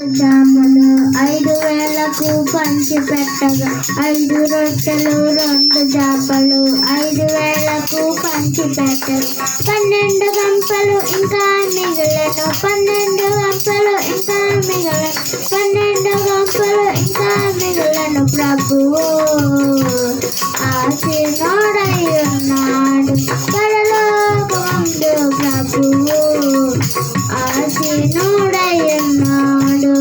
చేపలు 5,000కు పంచి పెట్టగా 5 రొట్టెలు 2 చేపలు 5,000కు పంచి పెట్టగా 12 గంపలు ఇంకా మిగిలెను 12 గంపలు ఇంకా మిగిలెను 12 గంపలు ఇంకా మిగిలెను ప్రభువు ఆశీనుడై ఉన్నాడు పరలోకమందు ప్రభువు ఆశీనుడై ఉన్నాడు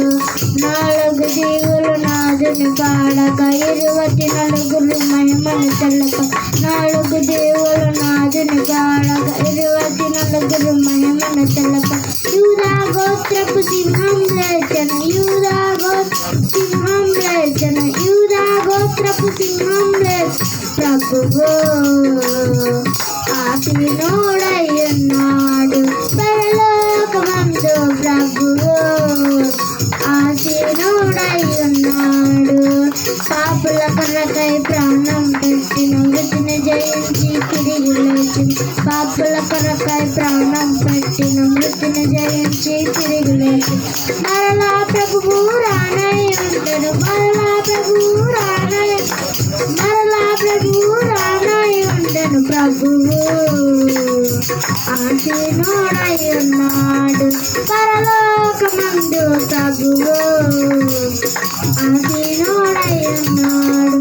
4 జీవులు నాదుని పాడక 24 మహిమను తెలప 4 జీవులు నాదుని పాడక 24 మహిమను తెలప యూదా గోత్రపు సింహం లేచెను యూదా సింహం లేచెను యూదా గోత్రపు సింహం ప్రభువు ఆశీనుడై ఉన్నాడు పరలోకమందు ప్రభువు ఆశీనుడై ఉన్నాడు పాపుల కొరకై ప్రాణం పెట్టిన మృతిని జయించి తిరిగి లేచింది పాపుల కొరకై ప్రాణం పెట్టిన మృతిని జయించి తిరిగి లేచింది మరలా ప్రభువు రానై ఉండెను మరలా ప్రభువు రానై ఉండెను ప్రభువు ఆశీనుడై ఉన్నాడు పరలోకమందు ప్రభువు ఆశీనుడై ఉన్నాడు.